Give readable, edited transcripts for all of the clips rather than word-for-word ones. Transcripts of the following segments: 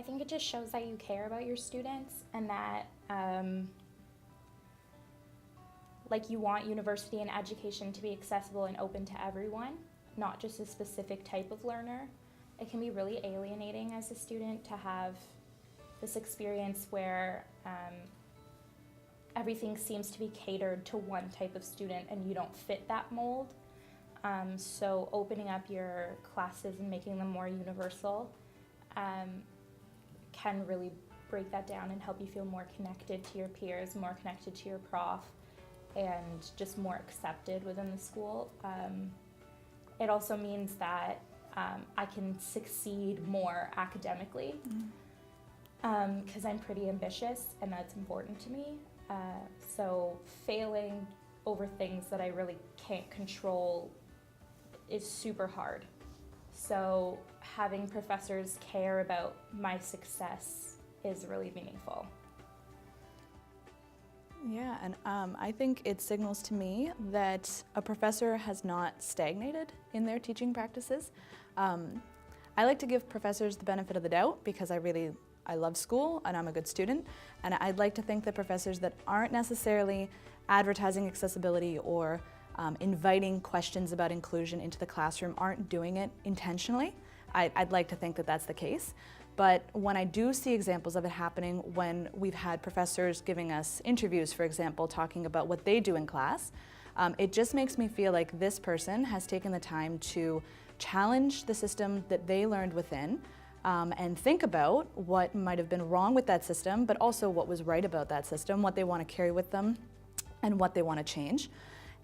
I think it just shows that you care about your students and that like you want university and education to be accessible and open to everyone, not just a specific type of learner. It can be really alienating as a student to have this experience where everything seems to be catered to one type of student and you don't fit that mold. So opening up your classes and making them more universal can really break that down and help you feel more connected to your peers, more connected to your prof, and just more accepted within the school. It also means that I can succeed more academically because I'm pretty ambitious and that's important to me. So failing over things that I really can't control is super hard. So having professors care about my success is really meaningful. Yeah, and I think it signals to me that a professor has not stagnated in their teaching practices. I like to give professors the benefit of the doubt because I love school and I'm a good student, and I'd like to think that professors that aren't necessarily advertising accessibility or inviting questions about inclusion into the classroom aren't doing it intentionally. I'd like to think that that's the case. But when I do see examples of it happening, when we've had professors giving us interviews, for example, talking about what they do in class, it just makes me feel like this person has taken the time to challenge the system that they learned within and think about what might have been wrong with that system, but also what was right about that system, what they want to carry with them, and what they want to change.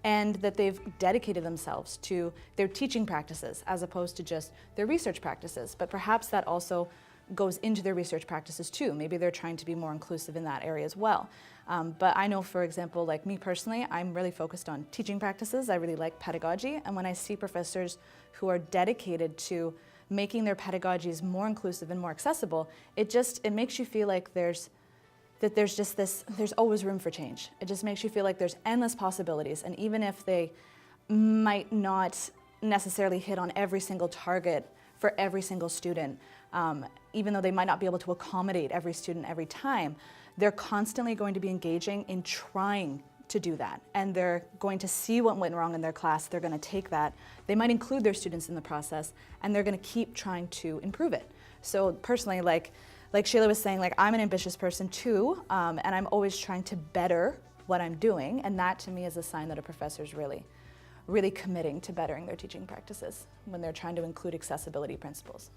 And that they've dedicated themselves to their teaching practices as opposed to just their research practices. But perhaps that also goes into their research practices too. Maybe they're trying to be more inclusive in that area as well. But I know, for example, like me personally, I'm really focused on teaching practices. I really like pedagogy. And when I see professors who are dedicated to making their pedagogies more inclusive and more accessible, it makes you feel like there's always room for change. It just makes you feel like there's endless possibilities, and even if they might not necessarily hit on every single target for every single student, even though they might not be able to accommodate every student every time, they're constantly going to be engaging in trying to do that, and they're going to see what went wrong in their class. They're going to take that. They might include their students in the process, and they're going to keep trying to improve it. So personally, like Sheila was saying, like I'm an ambitious person too, and I'm always trying to better what I'm doing, and that to me is a sign that a professor is really committing to bettering their teaching practices when they're trying to include accessibility principles.